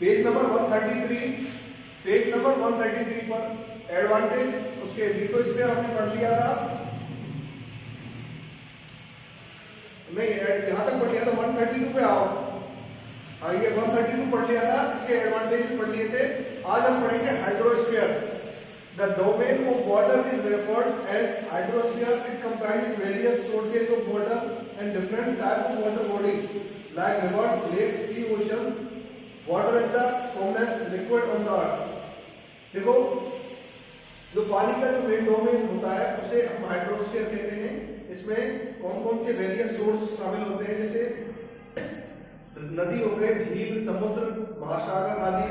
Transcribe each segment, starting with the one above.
Page number 133, page number 133 पर advantage उसके lithosphere हमने पढ़ लिया था, नहीं यहां तक पढ़ लिया था, 132 पे आओ। हाँ ये 132 पढ़ लिया था, इसके एडवांटेज पढ़ लिए थे। आज हम पढ़ेंगे hydrosphere. The domain of water is referred as hydrosphere. It comprises various sources of water and different types of water bodies like rivers, lakes, sea, oceans. Water is the commonest liquid on the earth. देखो जो पानी का जो main domain होता है उसे हम hydrosphere कहते हैं। इसमें कौन कौन से वेरियस सोर्स शामिल होते हैं, जैसे नदी हो गए, झील, समुद्र, महासागर आदि,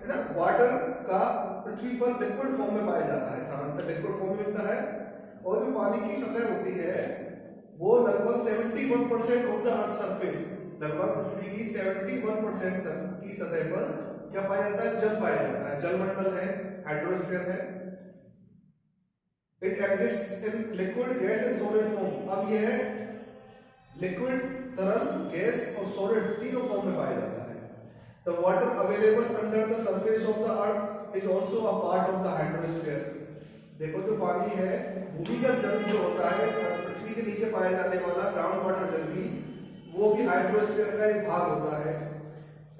है ना। वाटर का पृथ्वी पर लिक्विड फॉर्म में पाया जाता है, सामान्यतः लिक्विड फॉर्म में मिलता है। और जो पानी की सतह होती है वो लगभग 71% ऑफ द अर्थ सरफेस, लगभग पृथ्वी की 71% की सतह पर क्या पाया जाता है, जल पाया जाता है। जलमंडल है, हाइड्रोस्फीयर है। It exists in liquid, gas and solid form. अब यह लिक्विड, तरल, गैस और सॉलिड तीनों फॉर्म में पाया जाता है। The water available under the surface of the earth is also a part of the hydrosphere. देखो जो पानी है, भूमिगत जल जो होता है, पृथ्वी के नीचे पाया जाने वाला ग्राउंड वाटर जल भी, वो भी हाइड्रोस्फीयर का एक भाग होता है।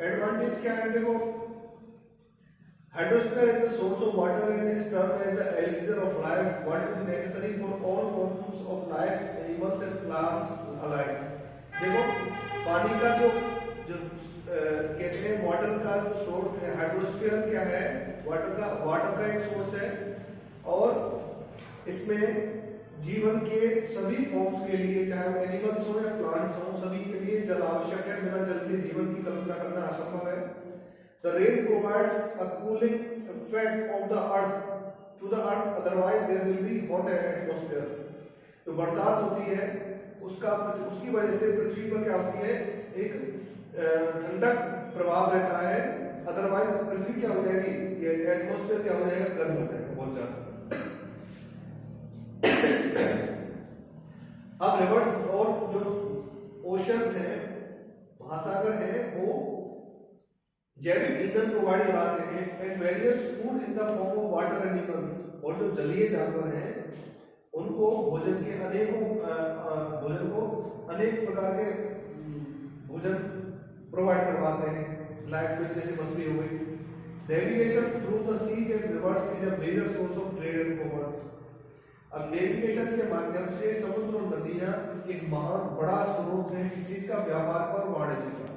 एडवांटेज क्या है, देखो hydrosphere is the source of water and is termed as the elixir of life. What is necessary for all forms of life, animals and plants alike. देखो पानी का जो कहते हैं वाटर का जो सोर्स है, हाइड्रोस्फीयर क्या है, वाटर का एक सोर्स है। और इसमें जीवन के सभी फॉर्म्स के लिए, चाहे वो एनिमल्स हो या प्लांट्स हो, सभी के लिए जल आवश्यक है। बिना जल के जीवन की कल्पना करना असंभव है। The rain provides a cooling effect of the earth to the earth, otherwise there will be hot atmosphere. जो बरसात होती है उसकी वजह से पृथ्वी पर क्या होती है, एक ठंडक प्रभाव रहता है, अदरवाइज पृथ्वी क्या हो जाएगी, ये एटमॉस्फेयर क्या हो जाएगा, गर्म हो जाएगा बहुत ज्यादा। अब रिवर्स और जो ओशंस हैं, महासागर हैं, वो जैविक ईंधन प्रोवाइड कराते हैं and various food in the form of water animals. और जो जलीय जानवर हैं उनको भोजन को अनेक प्रकार के भोजन प्रोवाइड करवाते हैं, लाइक फिश जैसे मछली हो गई। Navigation through the seas and rivers is a major source of trade and commerce. अब नेविगेशन के माध्यम से समुद्र और नदियां एक महान बड़ा स्रोत है किसी चीज का, व्यापार का और वाणिज्य का।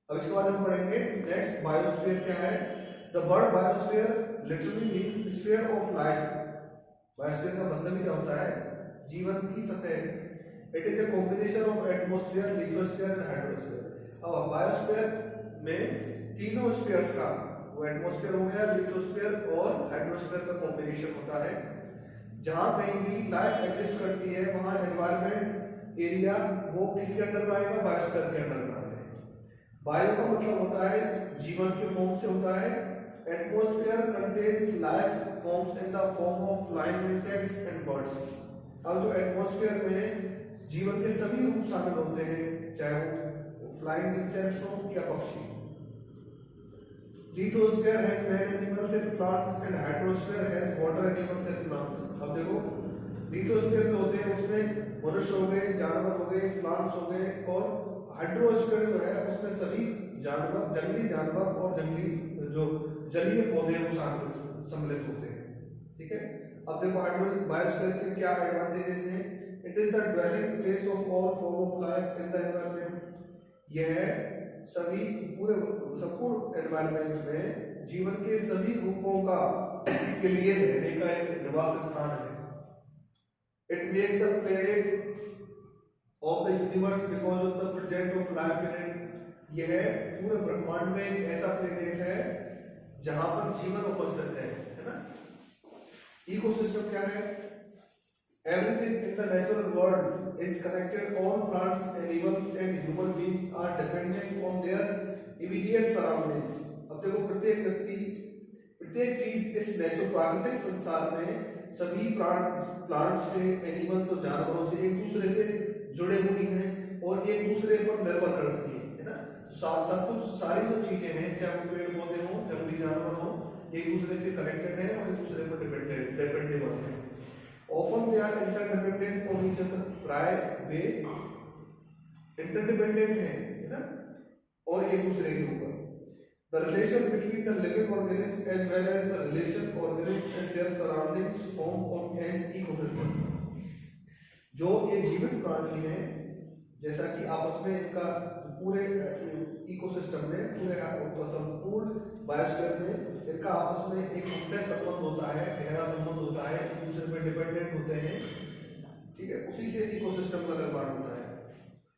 अब इसके बाद हम पढ़ेंगे नेक्स्ट, बायोस्फीयर क्या है। The word biosphere literally means sphere of life. Biosphere का मतलब ही क्या होता है, जीवन की सतह। It is a combination of atmosphere, lithosphere and hydrosphere. अब बायोस्फीयर में तीनों स्फीयर्स का, वो एटमॉस्फेयर हो गया, लिथोस्फीयर और हाइड्रोस्फीयर का कॉम्बिनेशन होता है। जहां कहीं भी लाइफ एग्जिस्ट करती है वहां एनवायरमेंट एरिया वो किसके अंडर में आएगा, बायोस्फीयर के अंडर में आते हैं। बायो का मतलब होता है जीवन के फॉर्म से होता है। Atmosphere contains life forms in the form of flying insects and birds. अब जो एटमॉस्फेयर में जीवन के सभी रूप शामिल होते हैं, चाहे वो फ्लाइंग इंसेक्ट्स हो या पक्षी। Lithosphere has land animals and plants and hydrosphere has water animals and plants. अब देखो लिथोस्फीयर जो होते हैं उसमें मनुष्य हो गए, जानवर हो गए, प्लांट्स हो गए, और हाइड्रोस्फीयर जो है उसमें सभी जानवर, जंगली जानवर और जंगली जो जलीय पौधे वो सम्मिलित होते हैं। ठीक है। अब देखो बायोस्फीयर के क्या एडवांटेजेस हैं। It is the dwelling place of all form of life in the environment. यह सभी पूरे संपूर्ण एनवायरनमेंट में जीवन के सभी रूपों का के लिए रहने का एक निवास स्थान है। It makes the planet of the universe because of the present of life in it. यह पूरे ब्रह्मांड में एक ऐसा प्लेनेट है जहां पर जीवन उपस्थित है ना। इकोसिस्टम क्या है, everything in the natural world is connected. All plants, animals and human beings are dependent on their immediate surroundings. अब देखो प्रत्येक चीज इस नेचुरल प्राकृतिक संसार में सभी प्लांट से, एनिमल्स और जानवरों से एक दूसरे से जुड़े हुई हैं और एक दूसरे पर निर्भर करती है ना। सब कुछ सारी जो चीजें हैं, चाहे वो पेड़ पौधे हों, जंगली जानवर हों, एक दूसरे से कनेक्टेड है और एक दूसरे पर डिपेंडेबल है। Often they are interdependent on each other, प्राय वे इंटरडिपेंडेंट है ना, और एक दूसरे के ऊपर। The relation between the living organism as well as the relation organism and their surroundings form on an ecosystem। जो ये जीवित प्राणी हैं, जैसा कि आपस में इनका पूरे इकोसिस्टम में, पूरे संपूर्ण बायोस्फीयर में इनका आपस में एक अंतः संबंध होता है, गहरा संबंध होता है, एक दूसरे पर डिपेंडेंट होते हैं, ठीक है, उसी से इकोसिस्टम का निर्माण होता है।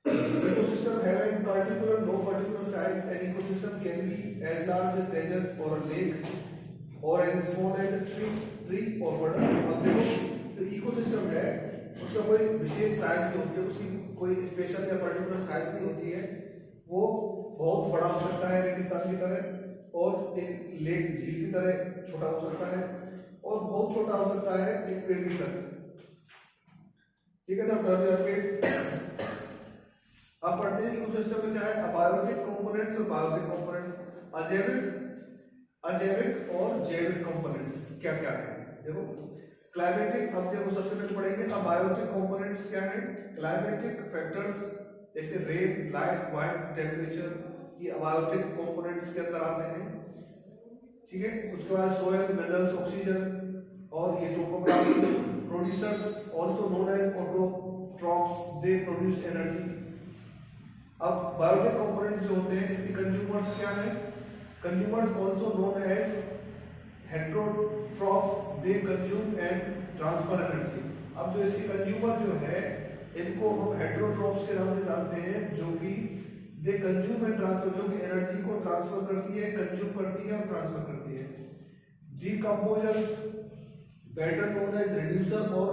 Ecosystem having no particular size, an ecosystem can be as large as a desert or a lake, or as small as a tree or puddle। अब देखो, जो इकोसिस्टम है उसका कोई विशेष साइज नहीं होती है, उसकी कोई स्पेशल या पर्टिकुलर साइज नहीं होती है। वो बहुत बड़ा हो सकता है रेगिस्तान की तरह, और एक लेक झील की तरह छोटा हो सकता है, और बहुत छोटा हो सकता है एक पेड़ की तरह, ठीक है ना। अब पढ़ते हैं इकोसिस्टम में क्या है, अबायोटिक कंपोनेंट्स और बायोटिक कंपोनेंट्स, अजैविक और जैविक कंपोनेंट्स क्या क्या है। देखो क्लाइमेटिक, अब देखो सबसे पहले पढ़ेंगे अबायोटिक कंपोनेंट्स क्या है। क्लाइमेटिक फैक्टर्स जैसे रेन, लाइट, वाइंड, टेम्परेचर, ये अबायोटिक कंपोनेंट्स के अंदर आते हैं, ठीक है। उसके बाद सोयल, मिनरल्स, ऑक्सीजन, और ये topography producers also known as autotrophs, they produce energy. अब बायोटिक कंपोनेंट्स जो होते हैं, इसके कंज्यूमर्स क्या हैं, consumers also known as heterotrophs, they consume and transfer energy. अब जो इसके कंज्यूमर जो है, इनको हम हेटेरोट्रॉप्स के नाम से जानते हैं, जो कि दे कंज्यूम एंड ट्रांसफर, जो कि एनर्जी को ट्रांसफर करती है, कंज्यूम करती है और ट्रांसफर करती है। Decomposers better known as reducer और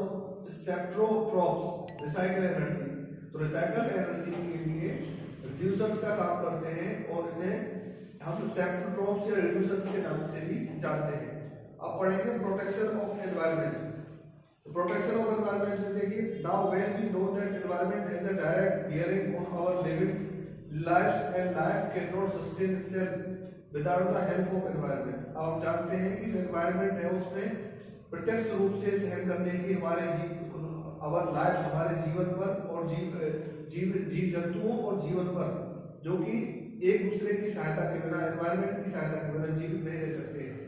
सेप्ट्रोट्रॉप्स, रिसाइकल एनर्जी। तो रिसाइकल एनर्जी के लिए रिड्यूसर्स का काम करते हैं, और इन्हें हम सेप्ट्रोट्रॉप्स या रिड्यूसर्स के नाम से भी जानते हैं। अब पढ़ेंगे प्रोटेक्शन ऑफ एनवायरनमेंट। तो प्रोटेक्शन ऑफ एनवायरनमेंट में देखिए, now when we know that environment has a direct bearing on our living lives and life can not sustain itself without the help of environment. अब आप जानते हैं कि जो environment है उसमें प्रत्यक्ष रूप से सहन करने की हमारे आवर लाइफ, हमारे जीवन पर और जीव जंतुओं और जीवन पर, जो कि एक दूसरे की सहायता के बिना, एनवायरनमेंट की सहायता के बिना जीवित नहीं रह सकते हैं।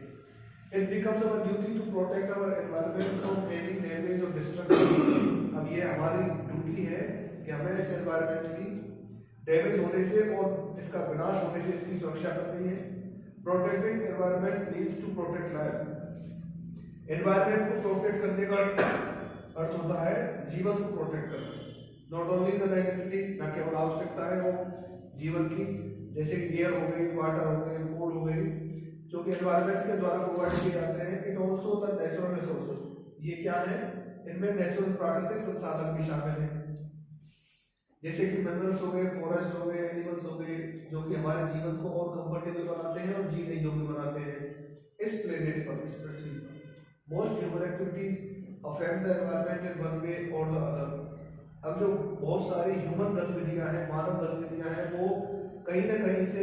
It becomes our duty to protect our environment from any damage or destruction। अब ये हमारी ड्यूटी है कि हमें इस एनवायरनमेंट की डैमेज होने से और इसका विनाश होने से इसकी सुरक्षा करनी है। Protecting environment needs to protect life. Environment को प्रोटेक्ट करने का अर्थ होता है जीवन को प्रोटेक्ट करना। नॉट ओनली द नेसेसिटी, न केवल आवश्यकता है वो जीवन की, जैसे कि एयर हो गई, वाटर हो गई, फूड हो गई, जो कि एनवायरनमेंट के द्वारा प्रोवाइड किए जाते हैं। It also the natural resources. ये क्या है, इनमें नेचुरल प्राकृतिक संसाधन भी शामिल हैं, जैसे कि मिनरल्स हो गए, फॉरेस्ट हो गए, एनिमल्स हो गए, जो कि हमारे जीवन को और कंफर्टेबल बनाते हैं और जीने योग्य बनाते हैं इस प्लेनेट पर, इस पृथ्वी पर। Most human activities affect the environment in one way और द अदर। अब जो बहुत सारी ह्यूमन गतिविधियां हैं, मानव गतिविधियां हैं, वो कहीं ना कहीं से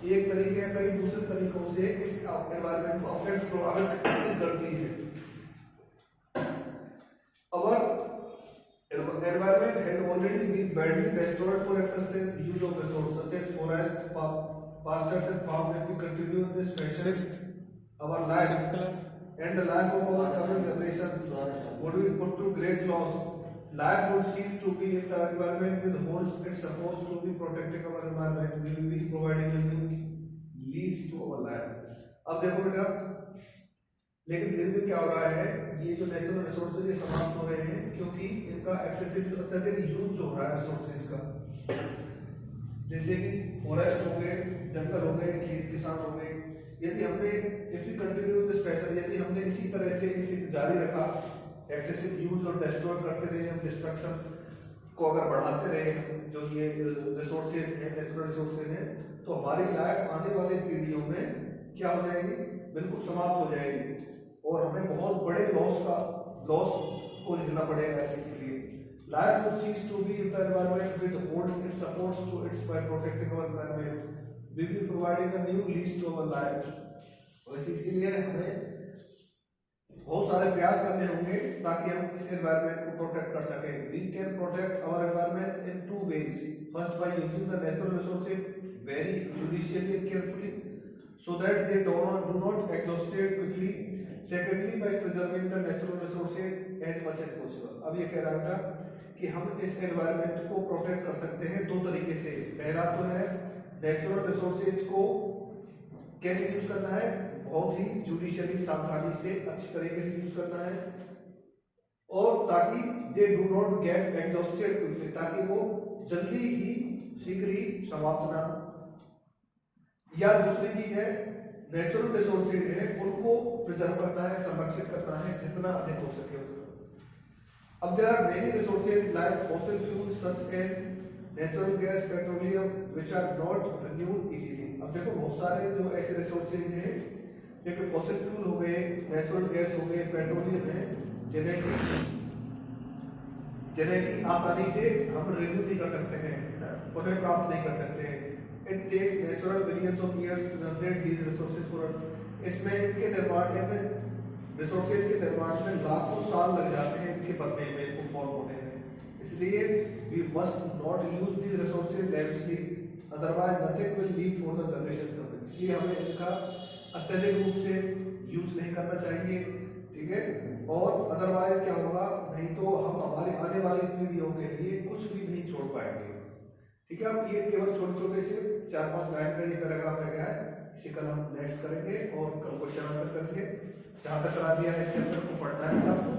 एक तरीके या कई दूसरे तरीकों से इस एनवायरनमेंट को अफेक्ट, प्रभावित करती है। Our environment has already been badly destroyed for excessive use of resources such as forests, pastures and farms. If we continue in this fashion, our life and the life of our coming generations would be put to great loss. Life would cease to be if the environment with whole it's supposed to be protecting our environment. We will be providing a new lease to our life. अब देखो बेटा, लेकिन धीरे धीरे क्या हो रहा है, ये जो नेचुरल रिसोर्सेज ये समाप्त हो रहे हैं, क्योंकि इनका एक्सेसिव अत्यधिक यूज जो हो रहा है रिसोर्सेज का, जैसे कि फॉरेस्ट हो गए, जंगल हो गए, खेत किसान हो गए। यदि हमने if you continue this pattern, यदि हमने इसी तरह से इसे जारी रखा, एक्सेसिव यूज और डिस्ट्रॉय करते रहे, हम डिस्ट्रक्शन को अगर बढ़ाते रहे, जो ये रिसोर्सेज हैं, नेचुरल रिसोर्सेज हैं, तो हमारी लाइफ आने वाली पीढ़ियों में क्या हो जाएगी, बिल्कुल समाप्त हो जाएगी, और हमें बहुत बड़े लॉस को झेलना पड़ेगा इस चीज के लिए। Life would cease to be if the environment withholds its supports to its by protecting our environment. We will be providing a new lease to our life. और इस चीज के लिए हमें बहुत सारे प्रयास करने होंगे ताकि हम इस एनवायरनमेंट को प्रोटेक्ट कर सकें. We can protect our environment in two ways. First, by using the natural resources very judiciously and carefully, so that they do not exhaust quickly. Secondly, by preserving the natural resources as much as possible. अब ये कह रहा था कि हम इस environment को protect कर सकते हैं दो तरीके से. पहला तो है नेचुरल रिसोर्सेज को कैसे यूज करना है, बहुत ही जुडिशियली सावधानी से अच्छी तरीके से यूज करना है, और ताकि they do not get exhausted quickly, ताकि वो जल्दी ही शीघ्र ही समाप्त ना. या दूसरी चीज है नेचुरल रिसोर्सेज है उनको प्रिजर्व करना है, संरक्षित करना है जितना अधिक हो सके उतना. अब there are many resources like fossil fuels such as natural gas, petroleum which are not renewed easily. अब देखो बहुत सारे जो ऐसे रिसोर्सेज हैं जैसे फॉसिल फ्यूल हो गए, नेचुरल गैस हो गए, पेट्रोलियम है, जिन्हें की आसानी से हम रिन्यू नहीं कर सकते हैं, उन्हें प्राप्त नहीं कर सकते हैं. It takes natural billions of years to generate these resources for us. इसमें इनके निर्माण में रिसोर्सेज के निर्माण में लाखों साल लग जाते हैं इनके बनने में, इनको फॉर्म होने में. इसलिए we must not use these resources lavishly, otherwise nothing will leave for the generation to come. इसलिए हमें इनका अत्यधिक रूप से यूज नहीं करना चाहिए, ठीक है. और अदरवाइज क्या होगा, नहीं तो हम हमारे आने वाली पीढ़ियों के लिए कुछ भी नहीं छोड़ पाएंगे, ठीक है. अब ये केवल छोटे छोटे से 4-5 लाइन का ये पैराग्राफ रह गया है, इसी कल हम नेक्स्ट करेंगे और कल क्वेश्चन आंसर करेंगे. जहां तक करा दिया है इस चैप्टर को पढ़ना है.